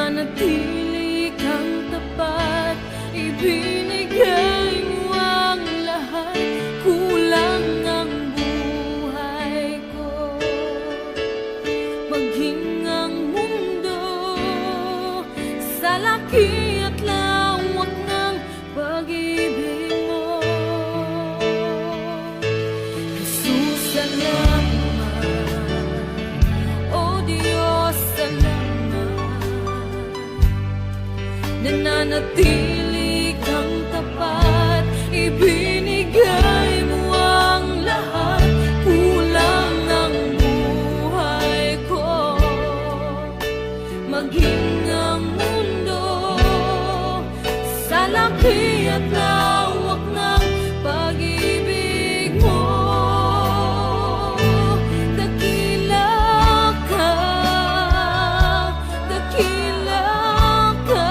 nananatili kang tapat, ibinigay mo ang lahat, kulang ang buhay ko. Maging ang mundo sa laki at lawak ng pag-ibig mo, Jesus, salamat. O Diyos, salamat. Nananatili kang tapat, ibinigay mo ang lahat, kulang ang buhay ko. Maging ang mundo sa laki at lawak ng pag-ibig mo, dakila ka, dakila ka,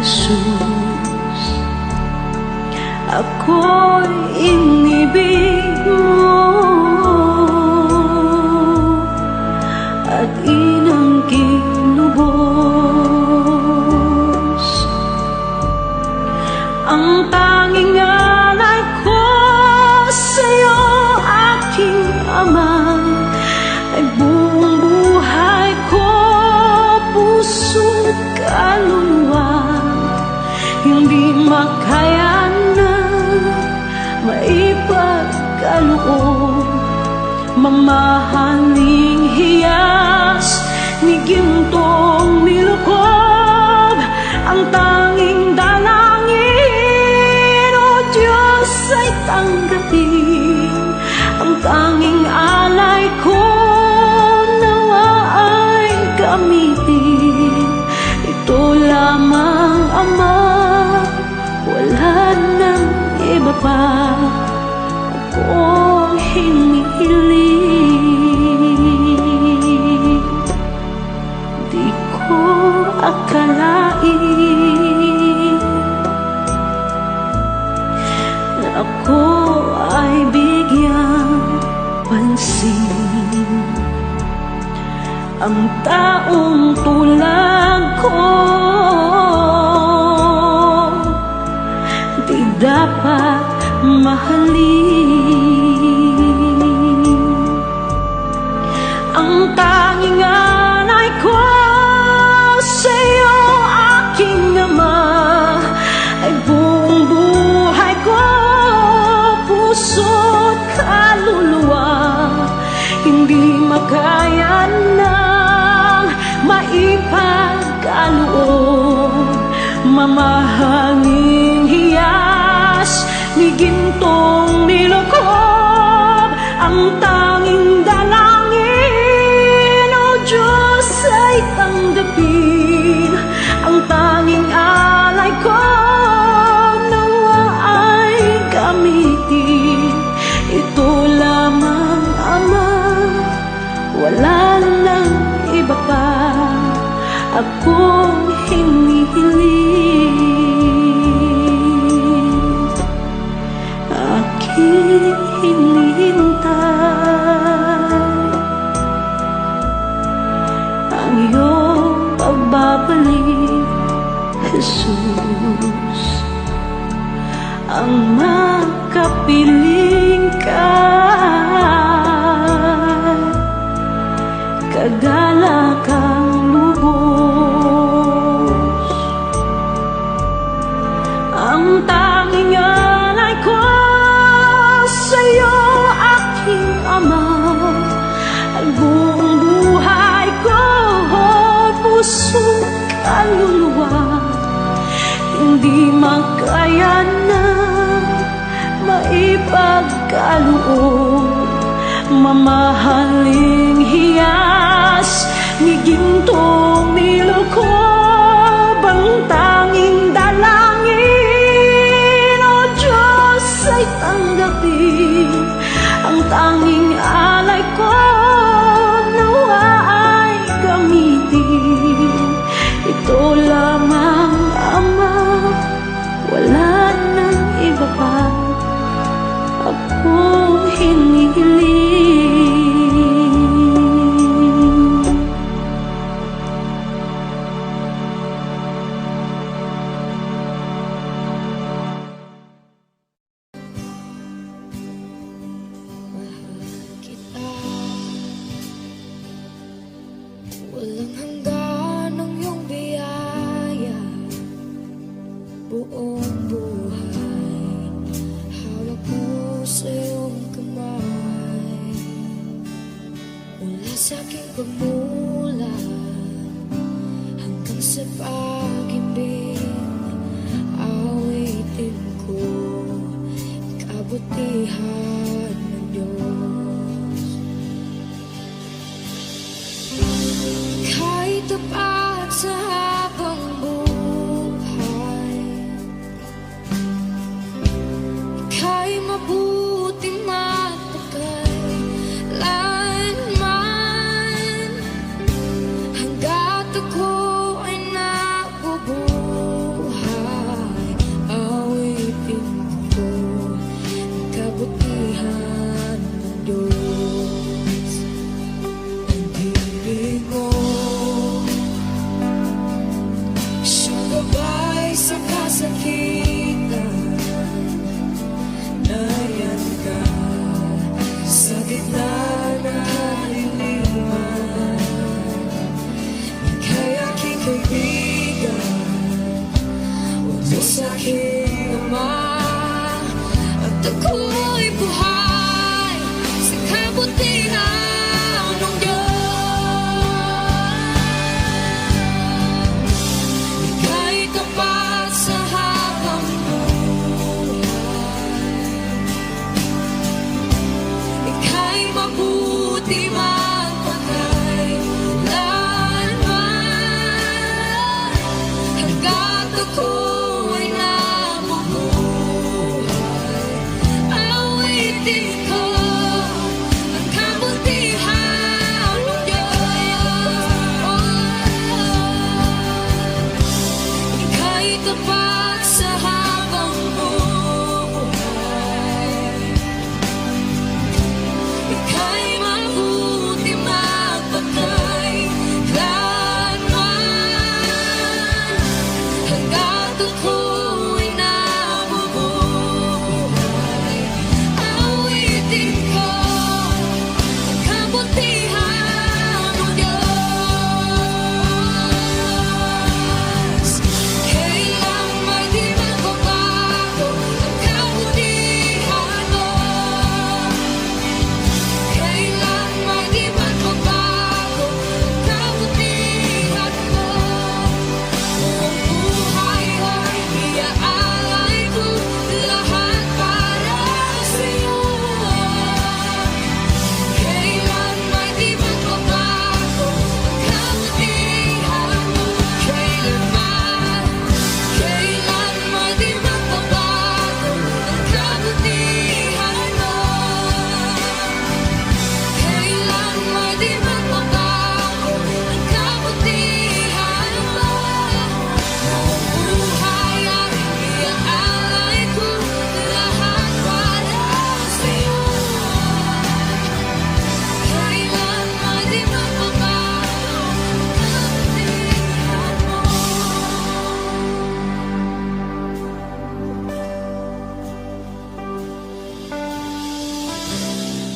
Jesus. Ako'y inibig mo at inangking lubos. Ang tanging alay ko sa'yo, aking Ama, ay buong buhay ko, puso't kaluluwa. Hindi makaya na maipagkaloob, mamahaling hiyas ni gintong nilukob. Ang tanging dalangin, O Diyos, ay tanggapin. Ang tanging alay ko nawa ay gamitin. Ito lamang, Ama, wala nang iba pa akong hinihiling. Di ko akalain na ako ay bigyang pansin. Ang taong tulad ko di dapat mahalin. Ang tanging alay ko sa'yo, aking Ama, ay buong buhay ko, puso't kaluluwa. Hindi makaya nang maipagkaloob, mamahaling hiyas ni gintong nilukob. Ang tanging dalangin, O Diyos, ay tanggapin. Ang tanging alay ko nawa ay gamitin. Ito lamang, Ama, wala nang iba pa akong hinihiling. Aking hinihintay ang iyong pagbabalik, Jesus. Ang makapiling ka, kagalakang lubos. Ang tanging alay ko sa'yo, aking Ama, ay buong buhay ko, puso't kaluluwa. Hindi makaya na maipagkaloob, mamahaling hiyas ni gintong nilukob. Ang tanging dalangin, O Diyos, ay tanggapin. Ang tanging alay ko nawa ay gamitin. Ito lamang, Ama, wala nang iba pa akong hinihiling. Mahal kita, walang hanggan ang iyong biyaya. Buong buhay, hawak mo sa iyong kamay. Mula sa aking pagmulat hanggang sa pag-ibig, awitin ko kabutihan ng Diyos. Kahit tapat sa habang buhay, ika'y mabuting matagal lanman. Hanggat ako ay sa kasakitan, nayan ka sa gitna ng kaliliman. Ika'y aking kaibigan, o Diyos aking Ama, at ako'y buhay sa kabutihan ng Diyos. Ika'y tapat sa habang buhay, ika'y mabuti magpakailanman, hanggat ako'y nabubuhay. Awitin ko ang kabutihan ng Diyos. Ika'y tapat sa habang buhay, ika'y mabuti magpakailanman, hanggat ako'y nabubuhay. Awitin ko ang kabutihan ng Diyos. Kailan may di magbabago ang kabutihan mo, kailan may di magbabago ang kabutihan mo. Buong buhay ay iaalay ko lahat para sa'yo. Kailan may di magbabago ang kabutihan mo, kailanman, kailan may di magbabago ang kabutihan mo, kailan may di magbabago ang kabutihan mo. Buong buhay ay iaalay ko lahat para sa'yo. Kailan may di magbabago ang kabutihan mo.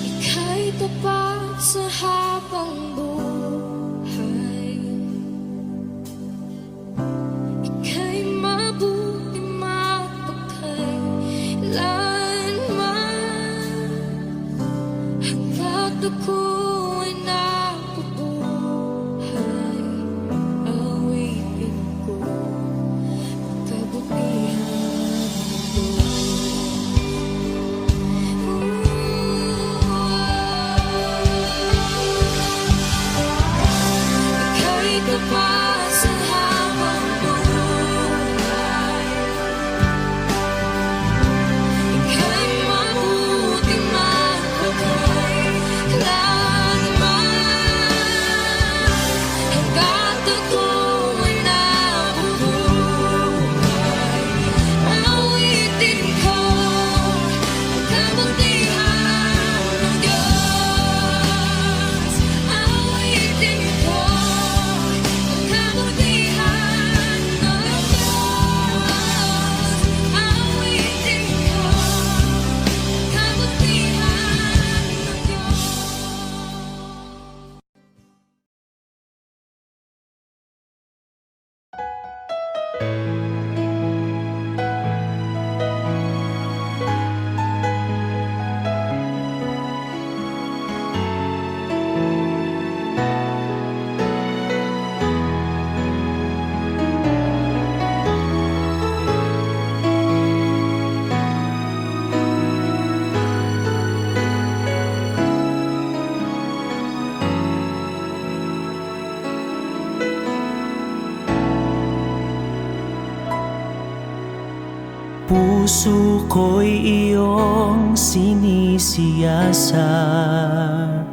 Ika'y tapat sa habang buhay, ika'y mabuti magpakailanman, hanggat ako'y nabubuhay. Awitin ko ang kabutihan mo. Ika'y tapat sa habang buhay, ika'y mabuti magpakailanman, hanggat ako'y nabubuhay. Awitin ko ang kabutihan ng Diyos. Awitin ko ang kabutihan ng Diyos. Awitin ko ang kabutihan ng Diyos. Puso ko'y iyong sinisiyasat,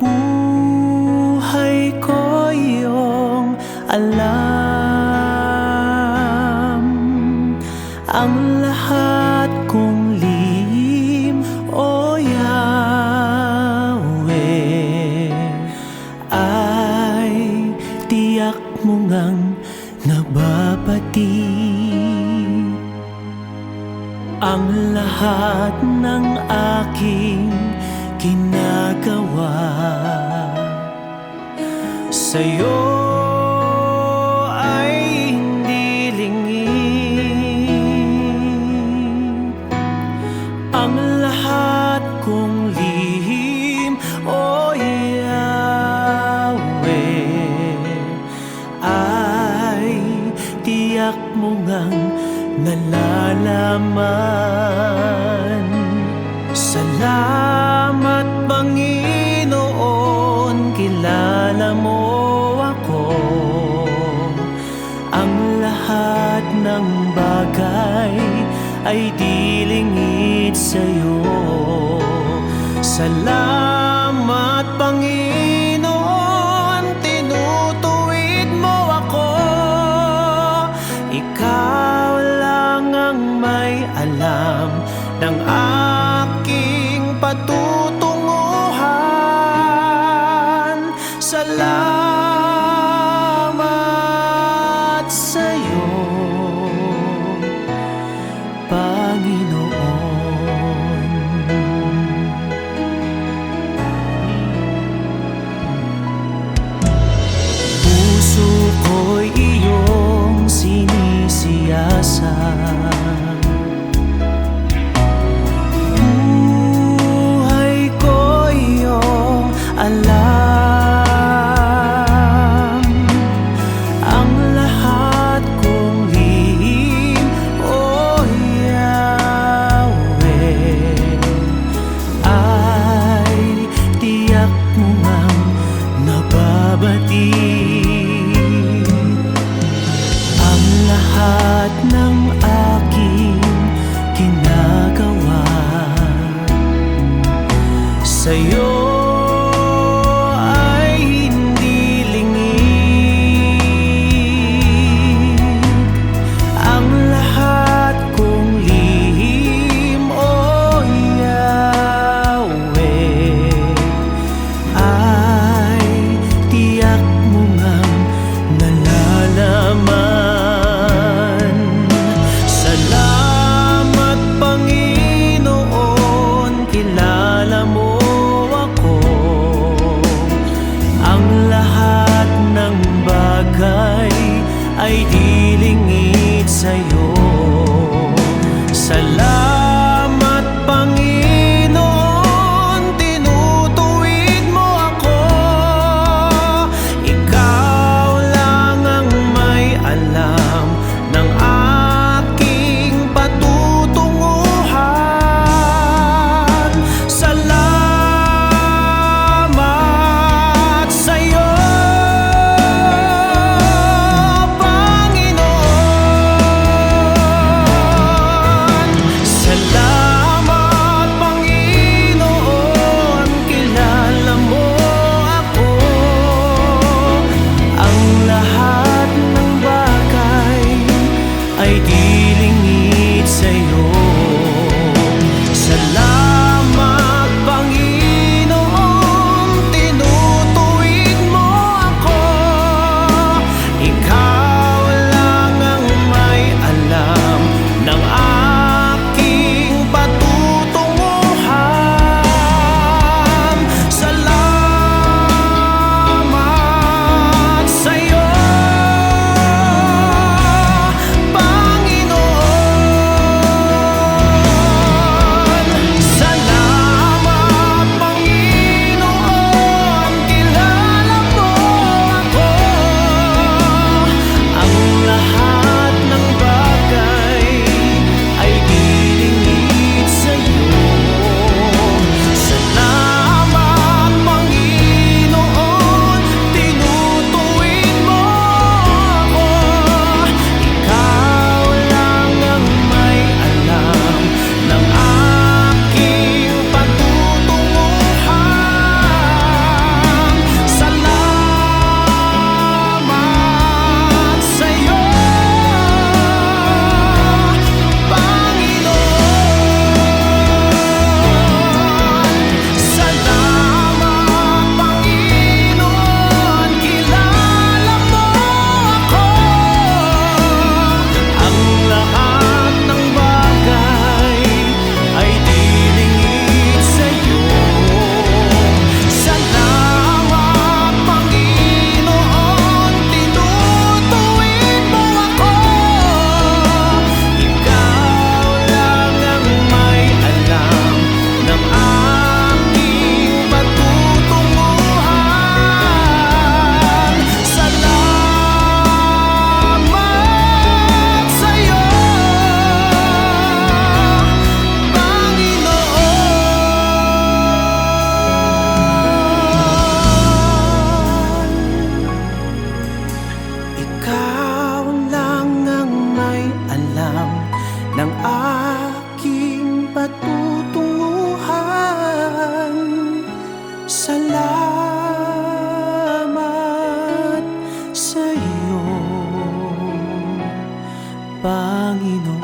buhay ko iyong alam, ang lahat kong lihim, O Yahweh, ay tiyak mo ngang nababatid ang lahat ng aking ginagawa. Sa'yo ay hindi lingid ang lahat kong lihim, o Yahweh, ay tiyak mo ngang nalalaman. Salamat Panginoon, kilala mo ako. Ang lahat ng bagay ay di lingid sa'yo. Salamat Panginoon, tinutuwid mo ako. Ikaw lang ang may alam ng aking patutunguhan. Salamat sa'yo, Panginoon. Puso ko'y iyong sinisiyasat, buhay ko iyong alam. Ang lahat kong lihim, o Yahweh, ay tiyak mo ngang nababatid ang lahat ng aking ginagawa. Sa'yo ay hindi lingid ang lahat kong lihim, o Yahweh, ay tiyak mo ngang nalalaman. Salamat Panginoon, kilala mo ako. Ang lahat ng bagay ay di lingid sa'yo. Salamat Panginoon, tinutuwid mo ako. Ikaw lang ang may alam ng aking patutunguhan. Salamat sa'yo, Panginoon. Salamat Panginoon, kilala mo ako. Ang lahat ng bagay ay di lingid sa'yo. Salamat Panginoon, tinutuwid mo ako. Ikaw lang ang may alam ng aking patutunguhan. Salamat sa'yo, Panginoon. Panginoon.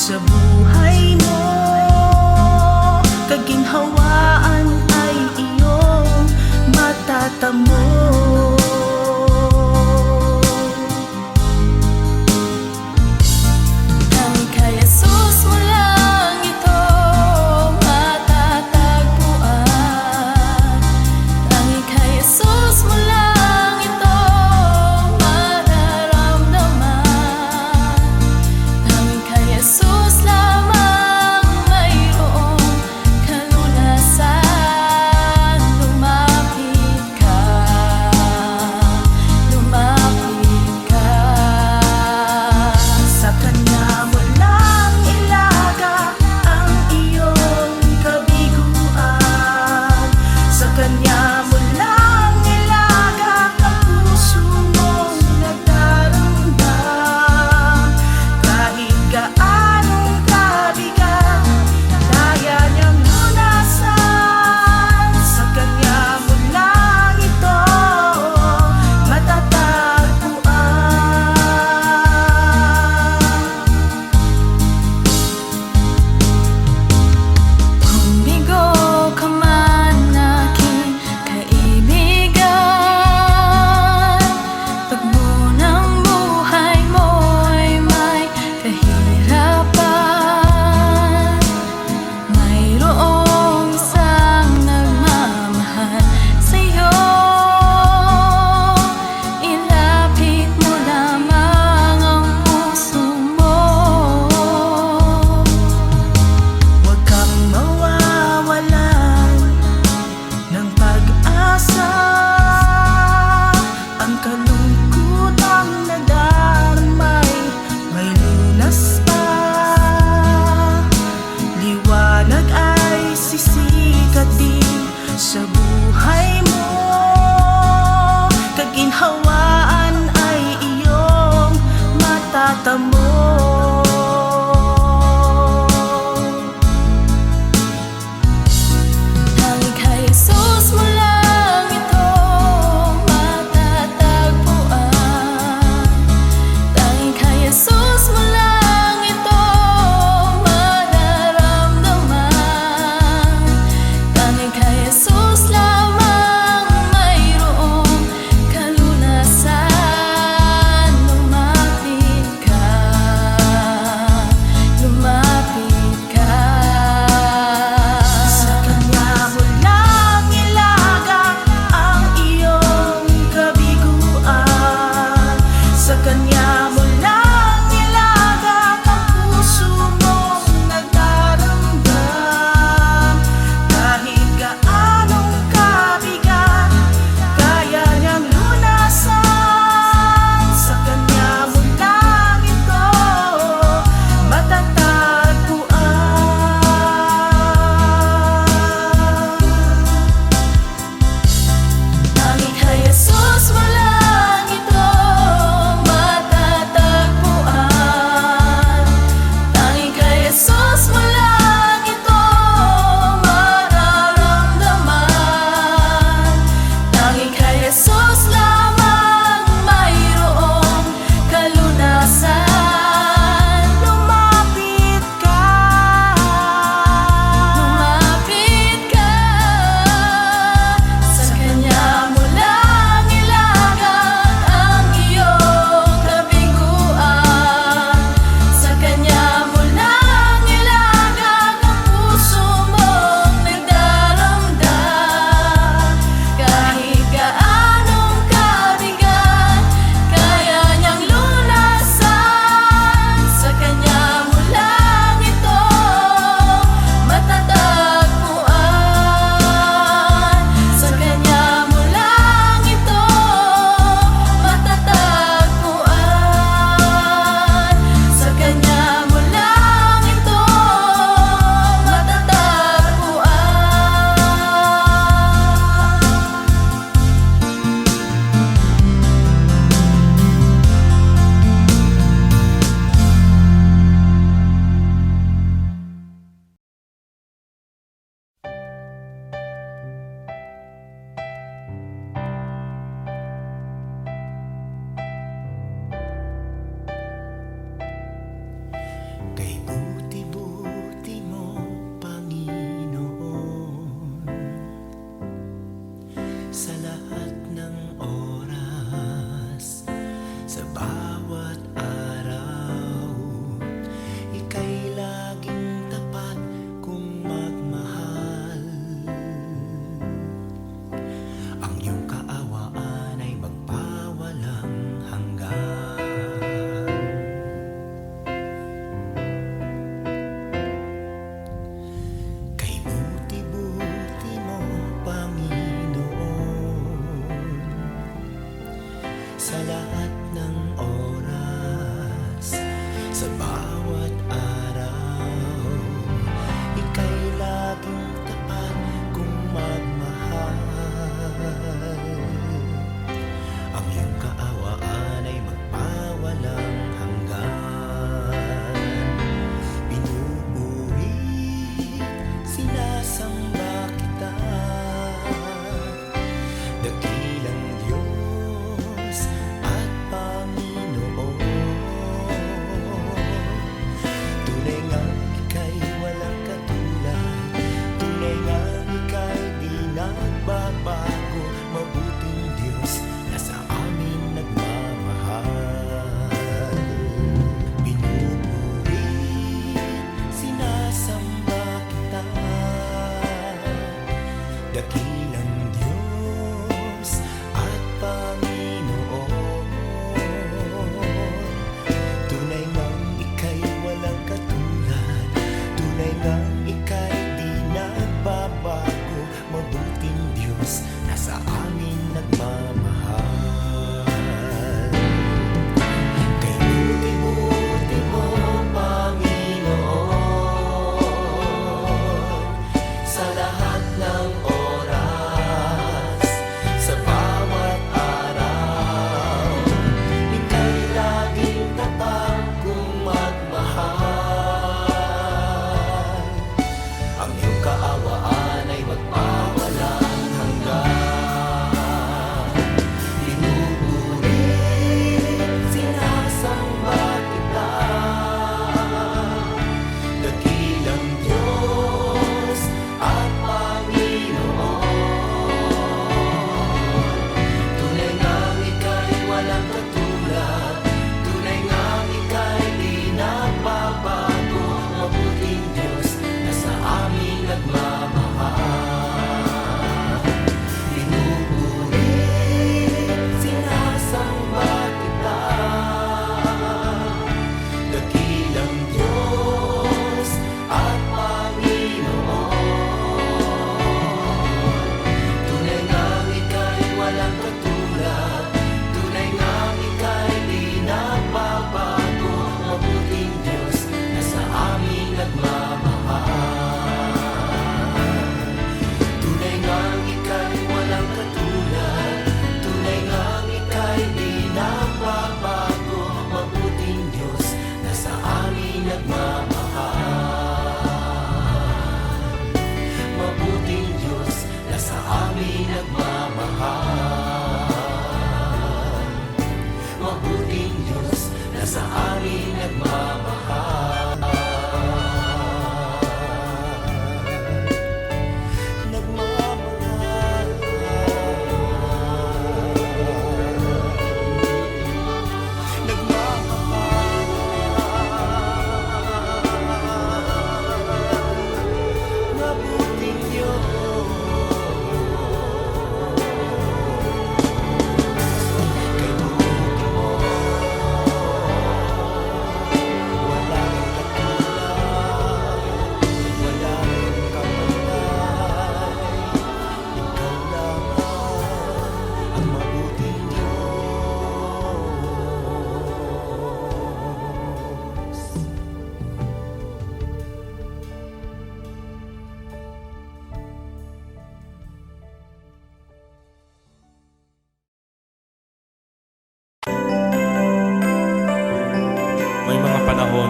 Sa buhay mo, kaginhawaan ay iyong matatamo. Ang kay Jesus mo lang ito matatagpuan. Ang kay Jesus mo lang ito mararamdaman. Ang kay Jesus lamang mayroong kalunasan. Lumapit ka.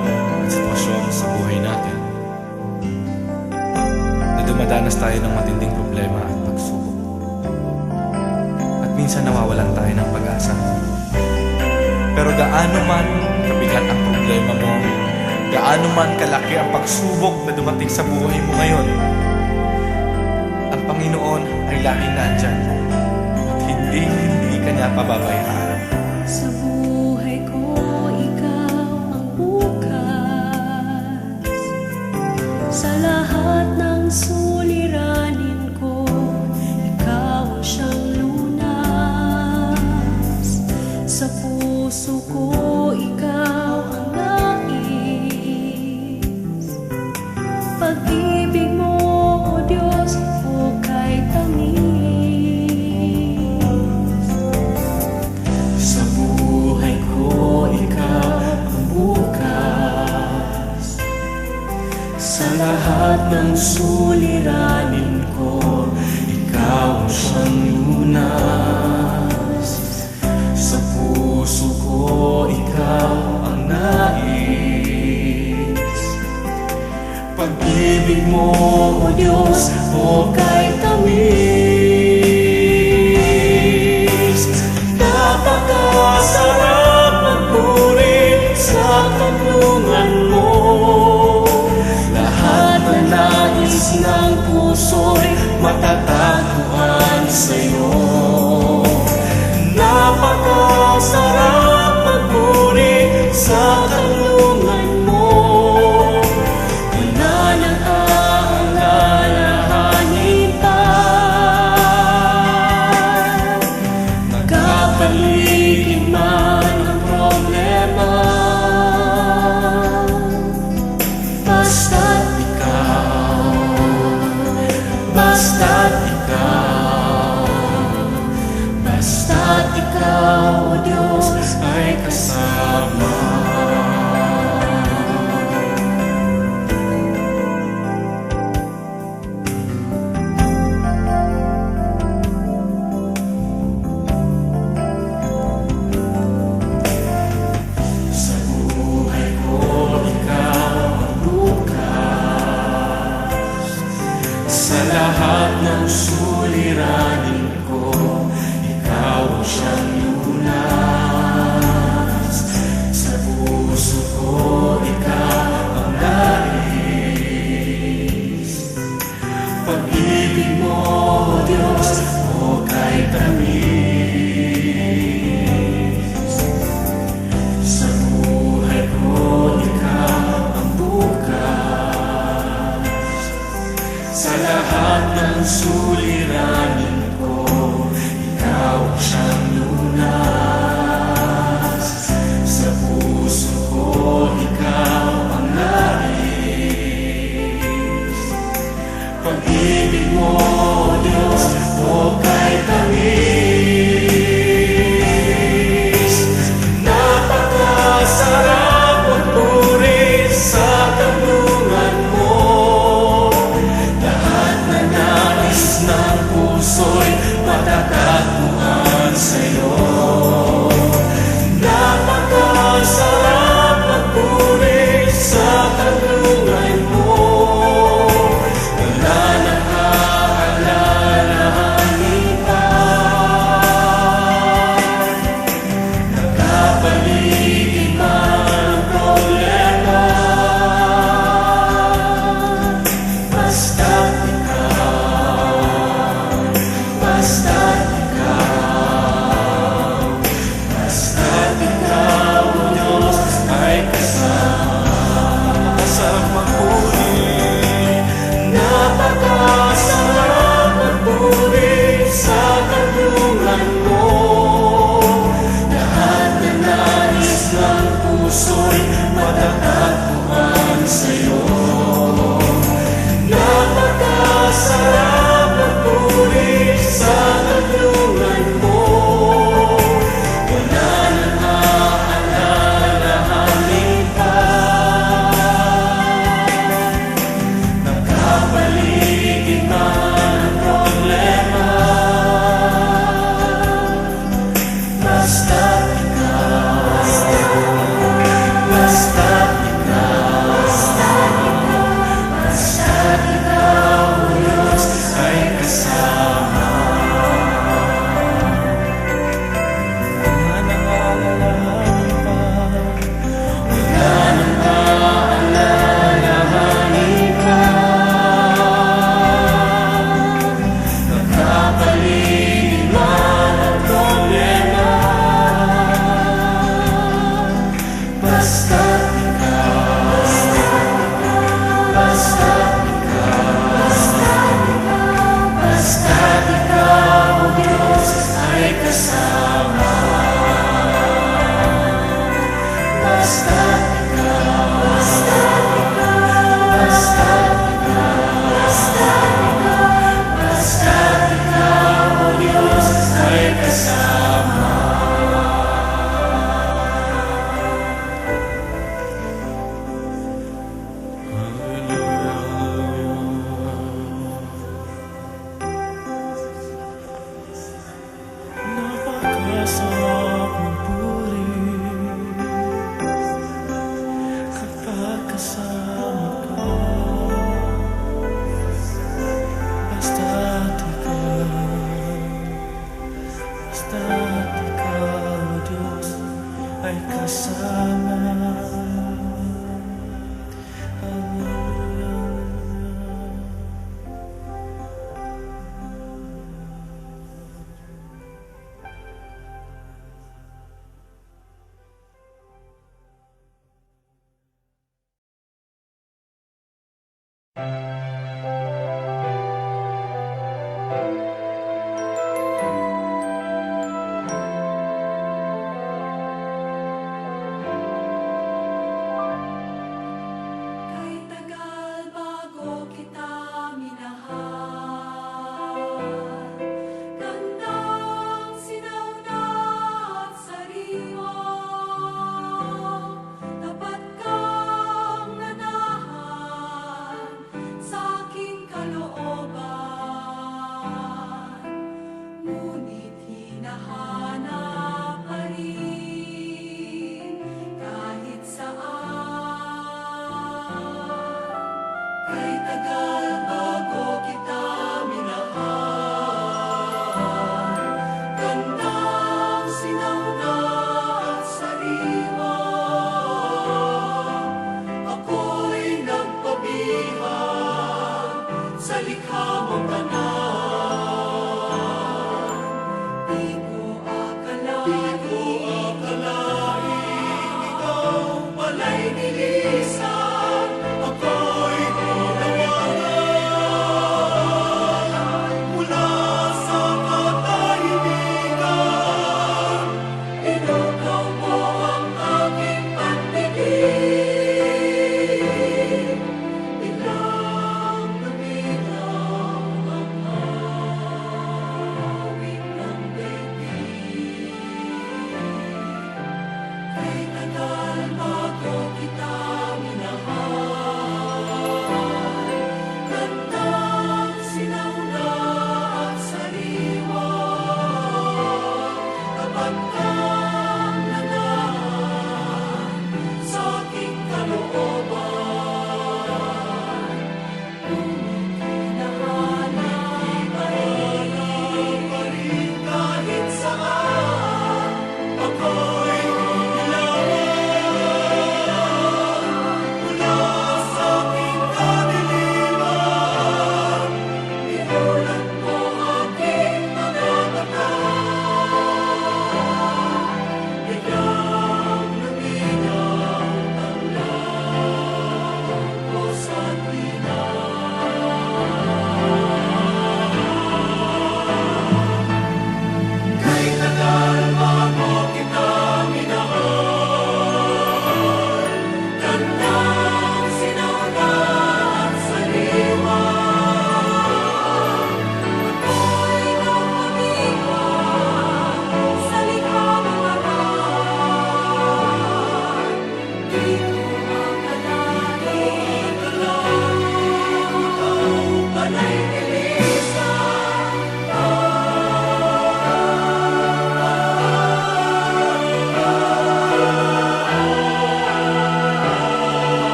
panahon at sitwasyon sa buhay natin na dumadanas tayo ng matinding problema at pagsubok. At minsan nawawalan tayo ng pag-asa. Pero gaano man kabigat ang problema mo, gaano man kalaki ang pagsubok na dumating sa buhay mo ngayon, ang Panginoon ay laging nandyan at hindi ka niya pababayaan. Sa buhay ko, ikaw ang bukas. Sa lahat ng suliranin ko, ikaw ang siyang lunas. Sa puso ko, ikaw ang nais. Pag-ibig mo, O Diyos, hukay tamis. Sa buhay ko, ikaw ang bukas. Sa lahat ng suliranin ko, ikaw ang siyang lunas. Sa puso ko, ikaw ang nais. Pag-ibig mo, O Diyos, hukay tamis. Napakasarap magpuri sa kanlungan mo. Lahat na nais ng puso'y matatagpuan sa'yo. Napakasarap magpuri sa kanlungan mo. Wala nang aalalahanin pa. Nagkapaligid man ang problema, basta't ikaw, basta't ikaw, basta't ikaw, O Diyos, ay kasama. Sa buhay ko, ikaw ang bukas. Sa lahat ng suliranin ko, ikaw ang siyang lunas. Sa puso ko, ikaw ang nais. Pag-ibig mo, O Diyos, hukay tamis. Sa buhay ko, ikaw ang bukas. Sa lahat ng suliranin ko, ikaw ang siyang lunas. Sa puso ko, ikaw ang nais. Pag-ibig mo, O Diyos, hukay tamis. Napakasarap magpuri sa kanlungan mo. Lahat na nais kasama ka. Basta't ikaw, Diyos, ay kasama.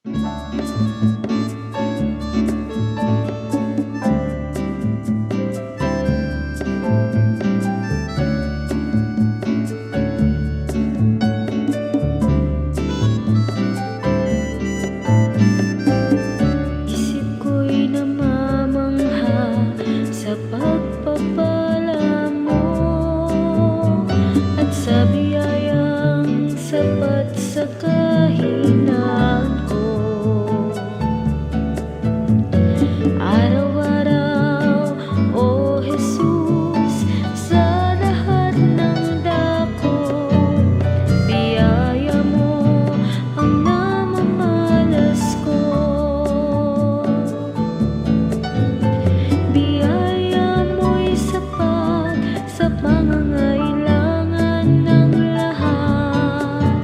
Isip ko'y namamangha sa pagpapala mo at sa biyayang sapat sa kahinaan ko. Araw-araw, O Jesus, sa lahat ng dako, biyaya mo ang namamalas ko. Biyaya mo'y sapat sa pangangailangan ng lahat.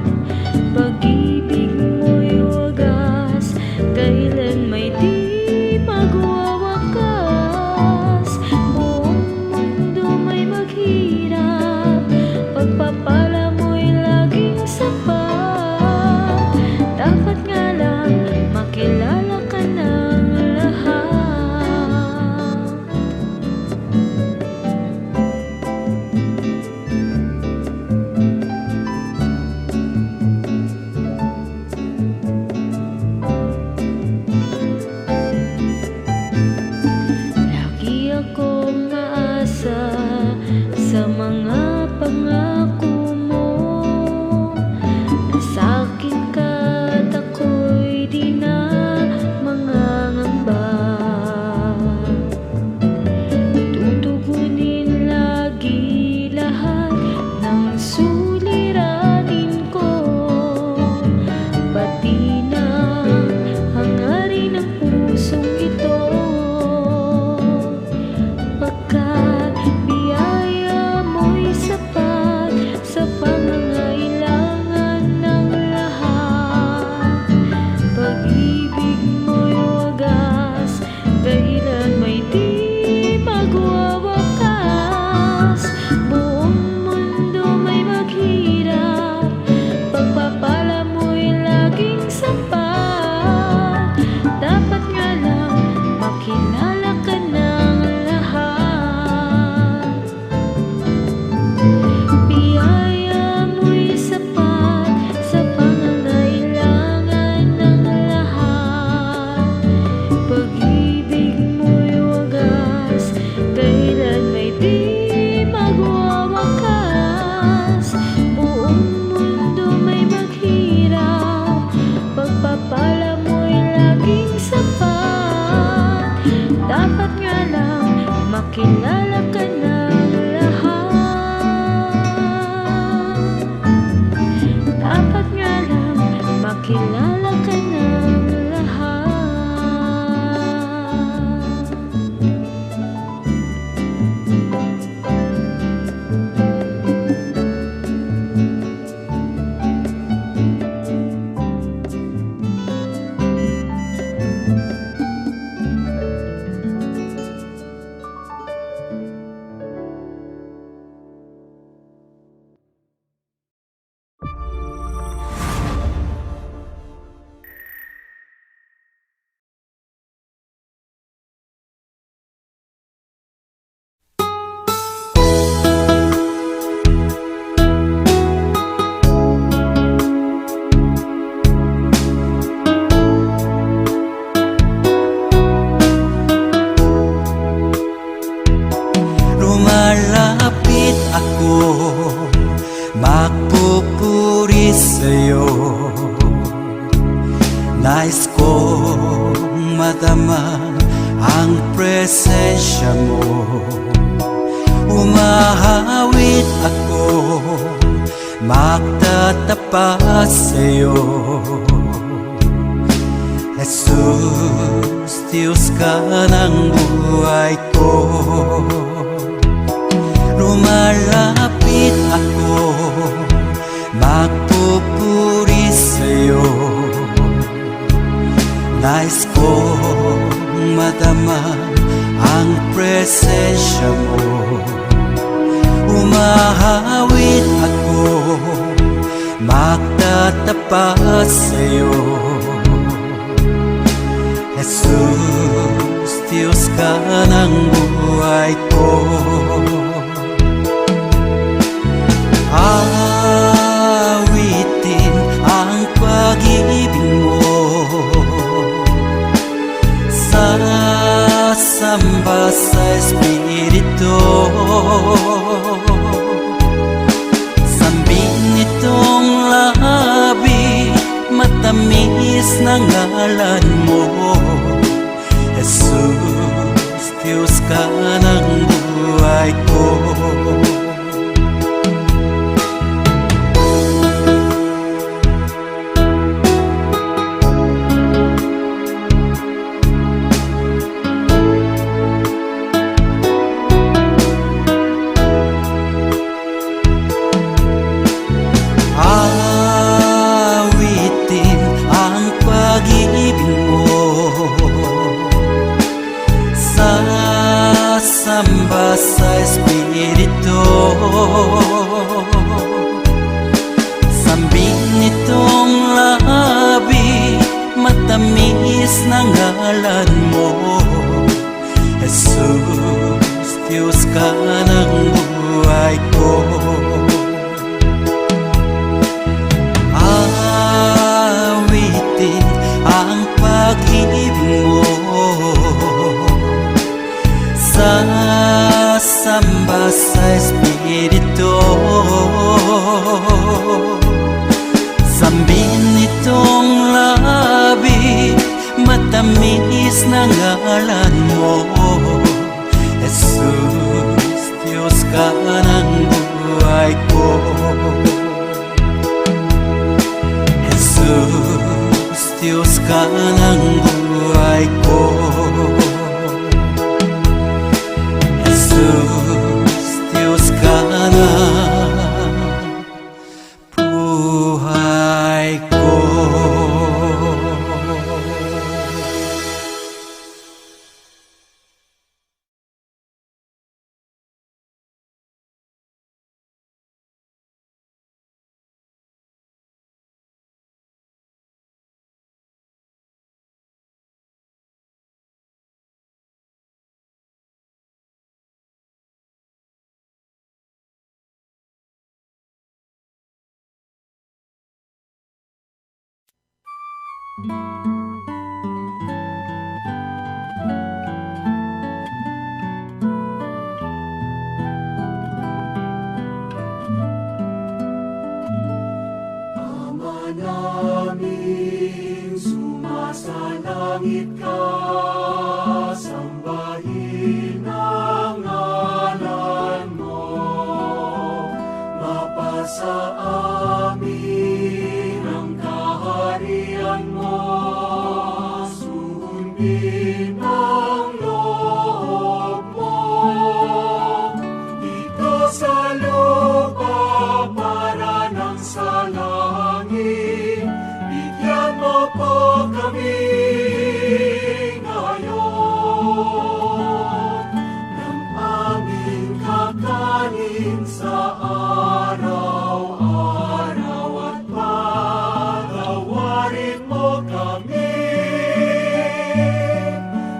Pag-ibig mo'y wagas, kailan may di magwawakas. Buong mundo may maghirap, pagpapala mo'y laging sapat. Dapat nga lang makilala ka ng lahat. Lagi akong naasa sa mga pangako mo. Nasakit ka at ako'y di na mangangamba. Tutugunin lagi lahat ng suliranin ko, pati na hangarin ng pusong ito. Pagkat biyaya mo'y sapat sa pangangailangan ng lahat. Pag-ibig mo'y wagas, dahilan may di magwawakas. Buong mundo may maghirap, pagpapala mo'y laging sapat. Dapat nga lang makilala ka ng lahat. Biyaya mo'y sapat sa pangangailangan ng lahat. Pag-ibig mo'y wagas, dahilan may di magwawakas. Buong mundo may maghirap, pagpapala mo'y laging sapat. Dapat nga lang makilala ka ng lahat. Dapat nga lang makilala ka ng lahat. Lumalapit ako, magpupuri sa'yo. Nais kong madama ang presensya mo. Umahawit ako, magtatapat sa'yo. Jesus, Diyos ka ng buhay ko. Lumalapit ako, magpupuri sa'yo. Nais kong madama ang presensya mo. Umahawit ako, magtatapat sa'yo. ng buhay ko. Awitin ang pag-ibig mo, sasamba sa Espiritu. Sambin nitong labi, matamis na ngalan mo, Jesus, Diyos ka ng buhay ko. Awitin ang pag-ibig mo, sasamba sa Espiritu. Sambin nitong labi, matamis na ngalan mo, Jesus, Diyos ka ng buhay ko. Awitin ang pag-ibig mo, sasamba sa Espiritu. Sambin nitong labi, matamis na ngalan mo, Jesus, Diyos ka ng buhay ko. Jesus, Diyos ka ng buhay ko. Jesus, Diyos ka ng buhay ko. Ama namin, sumasalangit ka, sambahin ang ngalan mo, mapasa amin ang kaharian mo, sundin ang loob mo, dito sa lupa para nang sa langit. Bigyan mo po kami ngayon ng aming kakanin sa araw-araw, at patawarin mo kami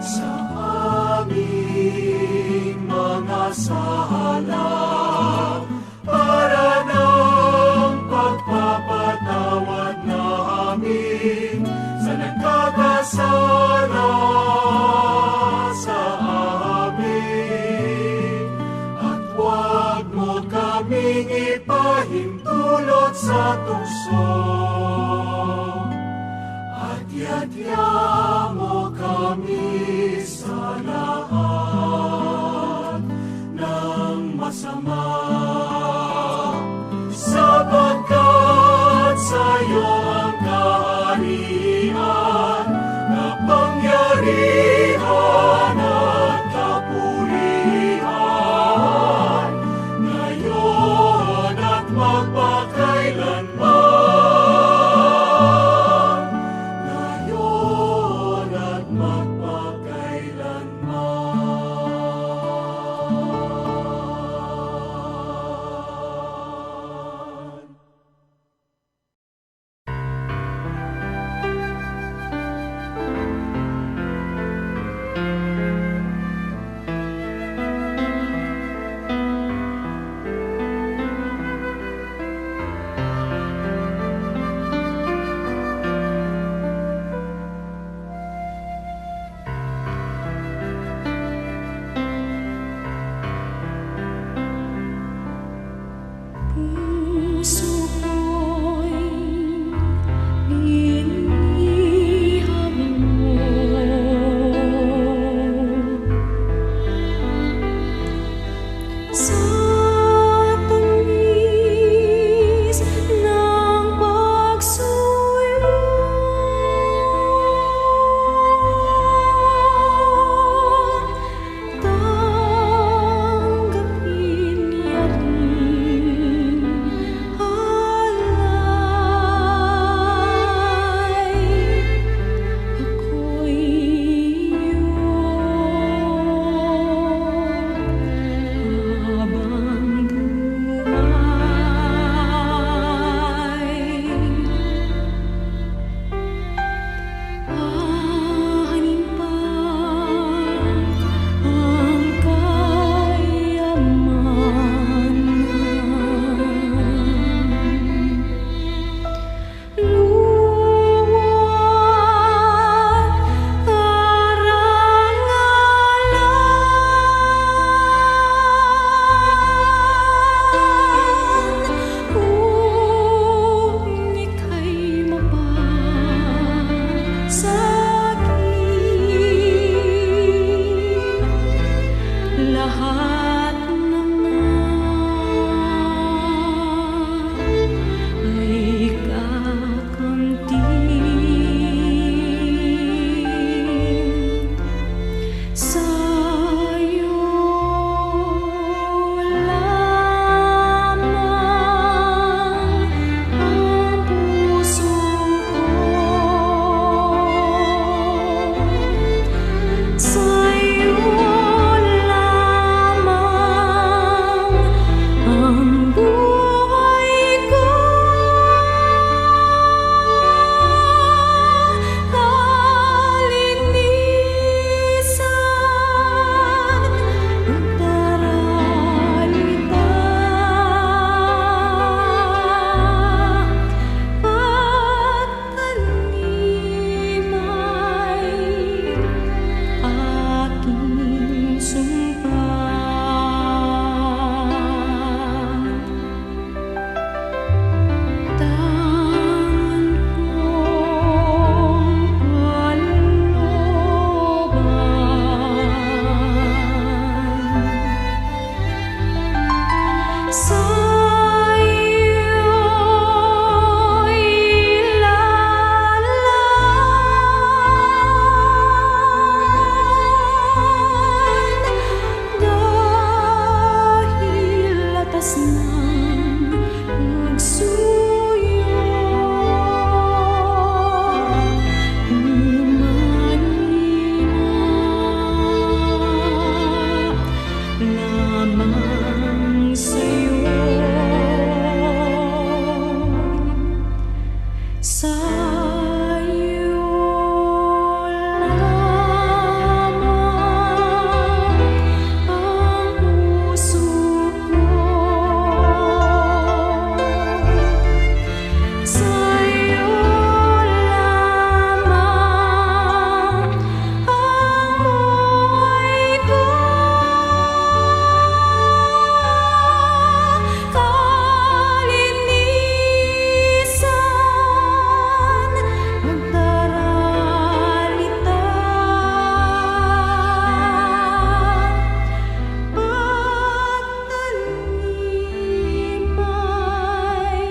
sa aming mga sala, para ng pagpapatawad namin sa nagkakasala sa amin. At huwag mo kaming ipahintulot sa tukso, at yadya mo kami sa lahat ng masama, sapagkat sa'yo ang kaharian, kapangyarihan at kapurihan, ngayon at magpakailanman, ngayon at magpakailanman. puso ko'y iniham mo. Sa tamis ng pagsuyo, tanggapin niya rin alay. Ako'y iyong habang buhay. Hahanin pa ang kayamanan, luwag karangalan, kung ika'y mapasakit, lahat na nga ay kakamtin. Sa'yo lamang ang puso ko, sa'yo lamang ang buhay ko. Kalinisan ang daralita, pagtanim ay aking sumpa. Tangan kong kalooban, sa'yo'y ilalaan, dahil latas ng nagsuyo, humanina lamang sa'yo. Sa'yo lamang ang puso ko, sa'yo lamang ang buhay ko. Kalinisan ang daralita, pagtanim ay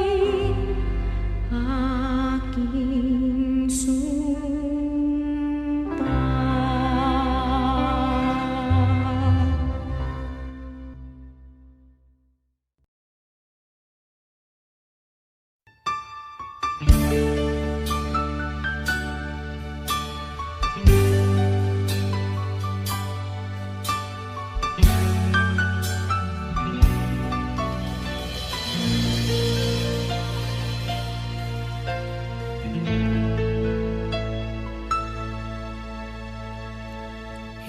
aking sumpa.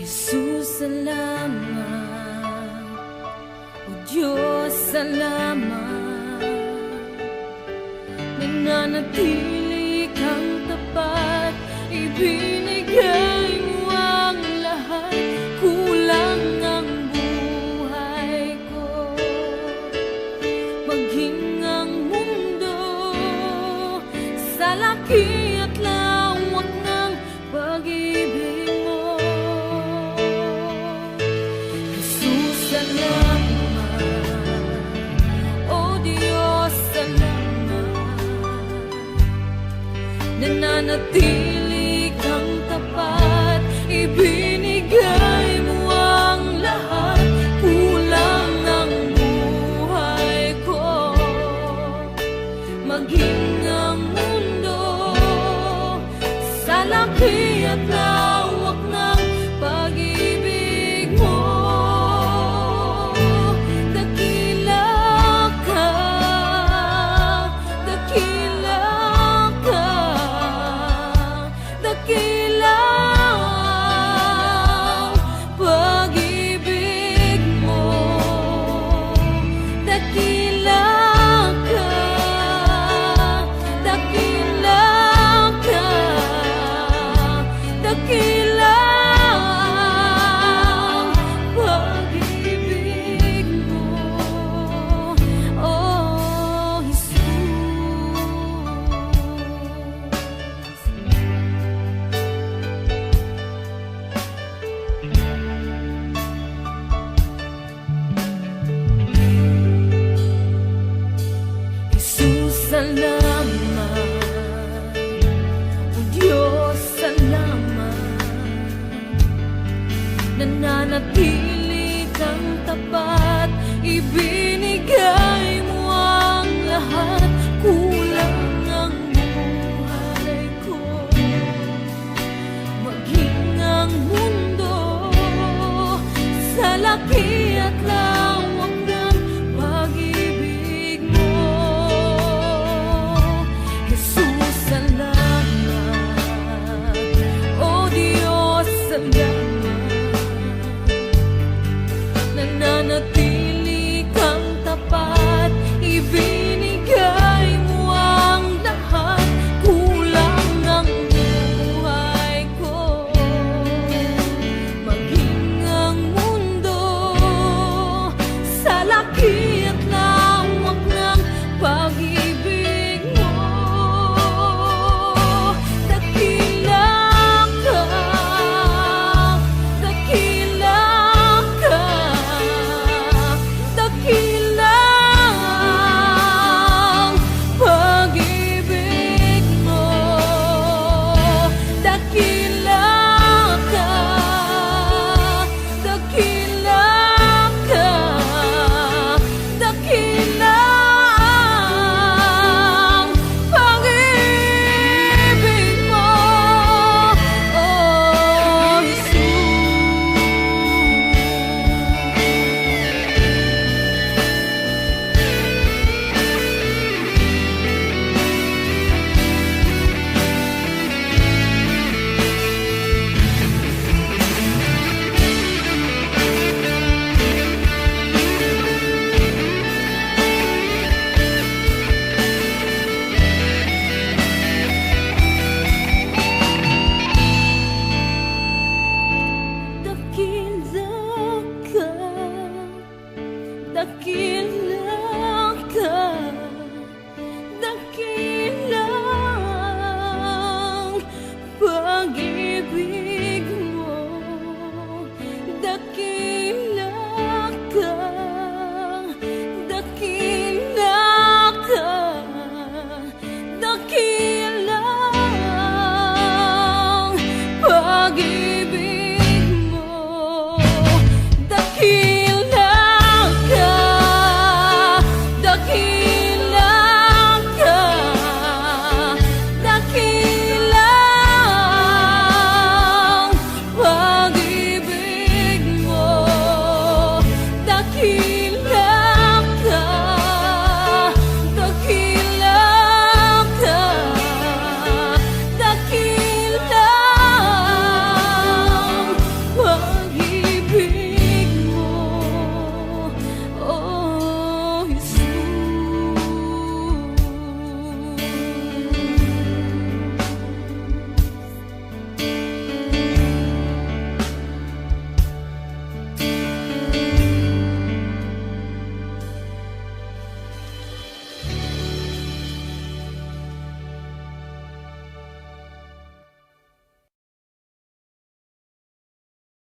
Jesus, salamat. O Diyos, salamat. Nananatili kang tapat, ibinigay mo ang lahat. Kulang ang buhay ko, maging laki at lawak ng pag-ibig mo. Jesus, salamat. O Diyos, salamat. Nananatili kang tapat, ibig